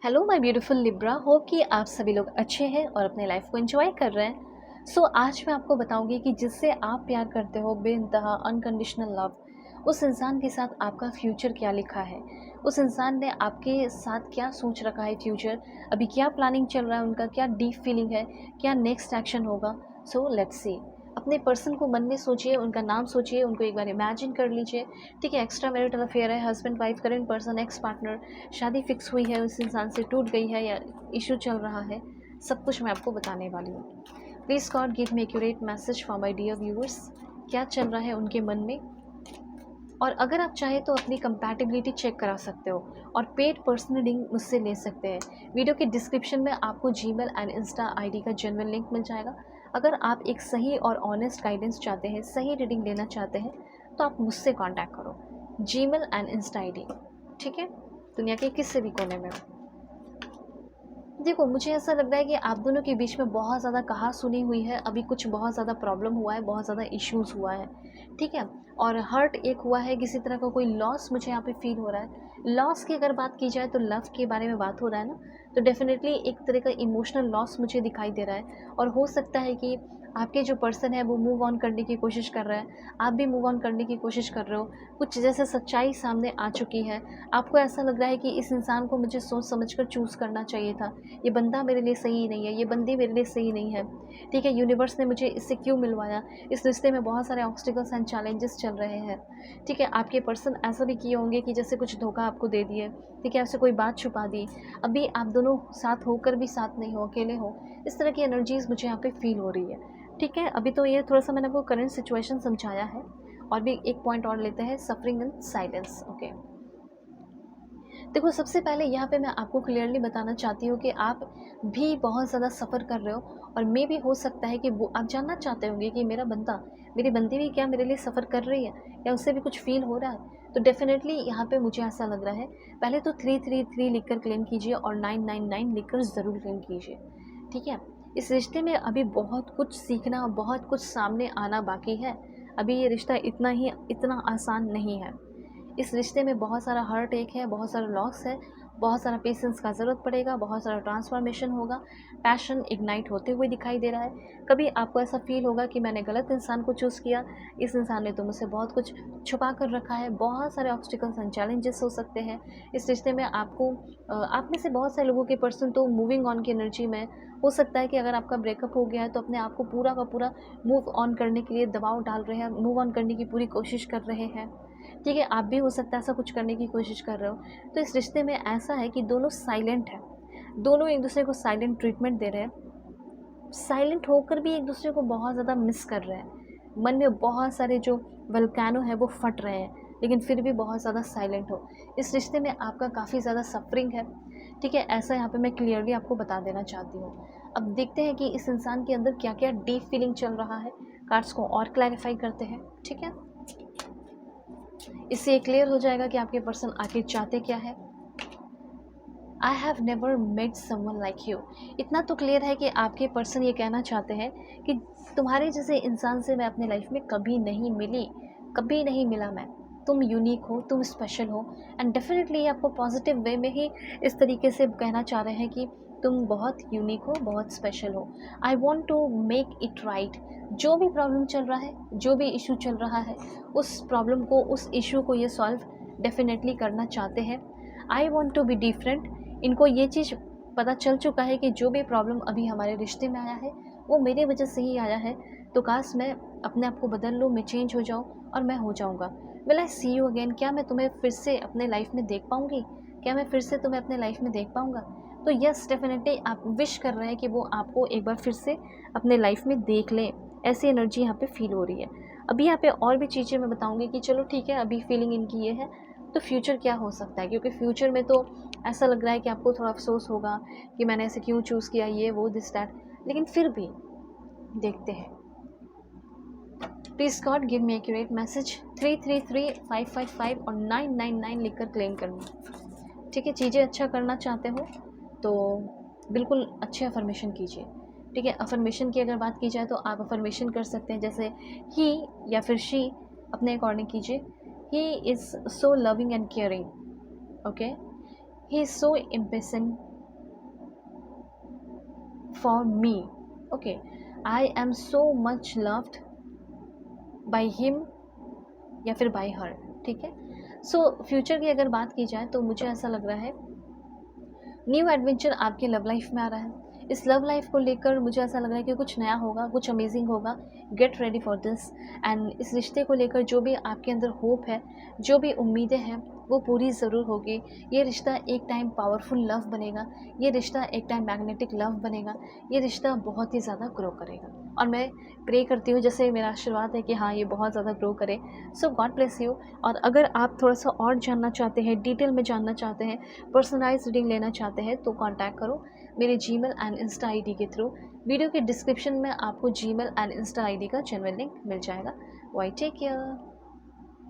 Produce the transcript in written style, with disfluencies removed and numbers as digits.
Hello my beautiful Libra, hope कि आप सभी लोग अच्छे हैं और अपने लाइफ को एंजॉय कर रहे हैं। आज मैं आपको बताऊंगी कि जिससे आप प्यार करते हो बेइंतहा अनकंडीशनल लव, उस इंसान के साथ आपका फ्यूचर क्या लिखा है, उस इंसान ने आपके साथ क्या सोच रखा है फ्यूचर, अभी क्या प्लानिंग चल रहा है, उनका क्या डीप फीलिंग है, क्या नेक्स्ट एक्शन होगा। So let's see. अपने पर्सन को मन में सोचिए, उनका नाम सोचिए, उनको एक बार इमेजिन कर लीजिए। ठीक है, एक्स्ट्रा मैरिटल अफेयर है, husband wife, current person, ex partner, शादी फिक्स हुई है, उस इंसान से टूट गई है या इशू चल रहा है, सब कुछ मैं आपको बताने वाली हूँ। Please God give me accurate message for my dear viewers. क्या चल रहा है उनके मन में। और अगर आप चाहें तो अपनी कंपैटिबिलिटी चेक करा सकते हो और पेड पर्सनल रीडिंग मुझसे ले सकते हैं। वीडियो के डिस्क्रिप्शन में आपको जीमेल एंड इंस्टा आईडी का जेन्युइन लिंक मिल जाएगा। अगर आप एक सही और ऑनेस्ट गाइडेंस चाहते हैं, सही रीडिंग लेना चाहते हैं, तो आप मुझसे कांटेक्ट करो, जीमेल एंड इंस्टा आईडी। ठीक है, दुनिया के किसी भी कोने में हो। देखो, मुझे ऐसा लग रहा है कि आप दोनों के बीच में बहुत ज़्यादा कहा सुनी हुई है, अभी कुछ बहुत ज़्यादा प्रॉब्लम हुआ है, बहुत ज़्यादा इश्यूज़ हुआ है। ठीक है, और हर्ट एक हुआ है, किसी तरह का कोई लॉस मुझे यहाँ पे फील हो रहा है। लॉस की अगर बात की जाए तो लव के बारे में बात हो रहा है ना, तो डेफिनेटली एक तरह का इमोशनल लॉस मुझे दिखाई दे रहा है। और हो सकता है कि आपके जो पर्सन है वो मूव ऑन करने की कोशिश कर रहा है, आप भी मूव ऑन करने की कोशिश कर रहे हो। कुछ जैसे सच्चाई सामने आ चुकी है, आपको ऐसा लग रहा है कि इस इंसान को मुझे सोच समझ कर चूज़ करना चाहिए था, ये बंदा मेरे लिए सही नहीं है, ये बंदी मेरे लिए सही नहीं है। ठीक है, यूनिवर्स ने मुझे इससे क्यों मिलवाया, इस रिश्ते में बहुत सारे ऑब्स्टिकल्स एंड चैलेंजेस चल रहे हैं। ठीक है, आपके पर्सन ऐसा भी किए होंगे कि जैसे कुछ धोखा आपको दे दिए। ठीक है, आपसे कोई बात छुपा दी, अभी आप दोनों साथ होकर भी साथ नहीं हो, अकेले हो। इस तरह की एनर्जीज मुझे यहाँ पे फील हो रही है। ठीक है, अभी तो ये थोड़ा सा मैंने आपको करंट सिचुएशन समझाया है। और भी एक पॉइंट और लेते हैं, सफरिंग इन साइलेंस। ओके, देखो, सबसे पहले यहाँ पे मैं आपको क्लियरली बताना चाहती हूँ कि आप भी बहुत ज़्यादा सफ़र कर रहे हो, और मे भी हो सकता है कि वो आप जानना चाहते होंगे कि मेरा बंदा, मेरी बंदी भी क्या मेरे लिए सफ़र कर रही है, या उससे भी कुछ फील हो रहा है। तो डेफिनेटली यहाँ पे मुझे ऐसा लग रहा है, पहले तो 333 लिखकर क्लेम कीजिए और 999 लिखकर ज़रूर क्लेम कीजिए। ठीक है, इस रिश्ते में अभी बहुत कुछ सीखना, बहुत कुछ सामने आना बाकी है। अभी ये रिश्ता इतना आसान नहीं है। इस रिश्ते में बहुत सारा हर्ट एक है, बहुत सारा लॉस है, बहुत सारा पेशेंस का ज़रूरत पड़ेगा, बहुत सारा ट्रांसफॉर्मेशन होगा। पैशन इग्नाइट होते हुए दिखाई दे रहा है। कभी आपको ऐसा फील होगा कि मैंने गलत इंसान को चूज़ किया, इस इंसान ने तो मुझसे बहुत कुछ छुपा कर रखा है। बहुत सारे ऑब्स्टिकल्स एंड चैलेंजेस हो सकते हैं इस रिश्ते में। आपको आप में से बहुत सारे लोगों के पर्सन तो मूविंग ऑन की एनर्जी में। हो सकता है कि अगर आपका ब्रेकअप हो गया है तो अपने आप को पूरा का पूरा मूव ऑन करने के लिए दबाव डाल रहे हैं, मूव ऑन करने की पूरी कोशिश कर रहे हैं। ठीक है, आप भी हो सकता है ऐसा कुछ करने की कोशिश कर रहे हो। तो इस रिश्ते में ऐसा है कि दोनों साइलेंट हैं, दोनों एक दूसरे को साइलेंट ट्रीटमेंट दे रहे हैं, साइलेंट होकर भी एक दूसरे को बहुत ज़्यादा मिस कर रहे हैं। मन में बहुत सारे जो वल्केनो है वो फट रहे हैं, लेकिन फिर भी बहुत ज़्यादा साइलेंट हो। इस रिश्ते में आपका काफ़ी ज़्यादा सफरिंग है। ठीक है, ऐसा यहाँ पे मैं क्लियरली आपको बता देना चाहती हूँ। अब देखते हैं कि इस इंसान के अंदर क्या क्या डीप फीलिंग चल रहा है। कार्ड्स को और क्लैरिफाई करते हैं। ठीक है, इससे ये क्लियर हो जाएगा कि आपके पर्सन आखिर चाहते क्या है। I have never met someone like you. इतना तो क्लियर है कि आपके पर्सन ये कहना चाहते हैं कि तुम्हारे जैसे इंसान से मैं अपने लाइफ में कभी नहीं मिली, कभी नहीं मिला मैं। तुम यूनिक हो, तुम स्पेशल हो, एंड डेफिनेटली आपको पॉजिटिव वे में ही इस तरीके से कहना चाह रहे हैं कि तुम बहुत यूनिक हो, बहुत स्पेशल हो। I want to make it right. जो भी प्रॉब्लम चल रहा है, जो भी इशू चल रहा है, उस प्रॉब्लम को, उस इशू को ये सॉल्व डेफिनेटली करना चाहते हैं। I want to be different. इनको ये चीज़ पता चल चुका है कि जो भी प्रॉब्लम अभी हमारे रिश्ते में आया है वो मेरी वजह से ही आया है। तो काश मैं अपने आप को बदल लूँ, मैं चेंज हो जाऊँ और मैं हो जाऊँगा। Will I see you again. क्या मैं तुम्हें फिर से अपने लाइफ में देख पाऊँगी, क्या मैं फिर से तुम्हें अपने लाइफ में देख पाऊँगा। तो यस, डेफिनेटली आप विश कर रहे हैं कि वो आपको एक बार फिर से अपने लाइफ में देख लें। ऐसी एनर्जी यहाँ पे फील हो रही है। अभी यहाँ पे और भी चीज़ें मैं बताऊँगी कि चलो ठीक है, अभी फीलिंग इनकी ये है, तो फ्यूचर क्या हो सकता है, क्योंकि फ्यूचर में तो ऐसा लग रहा है कि आपको थोड़ा अफसोस होगा कि मैंने ऐसे क्यों चूज़ किया, ये वो दिस दैट। लेकिन फिर भी देखते हैं। Please God give me accurate message. 333 555 और 999 लिखकर क्लेम करना। ठीक है, चीज़ें अच्छा करना चाहते हो तो बिल्कुल अच्छे अफर्मेशन कीजिए। ठीक है, अफर्मेशन की अगर बात की जाए तो आप अफर्मेशन कर सकते हैं, जैसे ही या फिर शी, अपने अकॉर्डिंग कीजिए। He is so loving and caring. Okay, he is so impatient for me, okay, I am so much loved by him या फिर बाय हर, ठीक है। सो फ्यूचर की अगर बात की जाए तो मुझे ऐसा लग रहा है न्यू एडवेंचर आपकी लव लाइफ में आ रहा है। इस लव लाइफ को लेकर मुझे ऐसा लग रहा है कि कुछ नया होगा, कुछ अमेजिंग होगा। Get ready for this. And इस रिश्ते को लेकर जो भी आपके अंदर होप है, जो भी उम्मीदें हैं, वो पूरी ज़रूर होगी। ये रिश्ता एक टाइम पावरफुल लव बनेगा, ये रिश्ता एक टाइम मैग्नेटिक लव बनेगा, ये रिश्ता बहुत ही ज़्यादा ग्रो करेगा। और मैं प्रे करती हूँ, जैसे मेरा आशीर्वाद है कि हाँ, ये बहुत ज़्यादा ग्रो करे। सो गॉड ब्लेस यू। और अगर आप थोड़ा सा और जानना चाहते हैं, डिटेल में जानना चाहते हैं, पर्सनलाइज रीडिंग लेना चाहते हैं, तो कांटेक्ट करो मेरे जीमेल एंड इंस्टा आईडी के थ्रू। वीडियो के डिस्क्रिप्शन में आपको जीमेल एंड इंस्टा आईडी का जेन्युइन लिंक मिल जाएगा। Bye take care.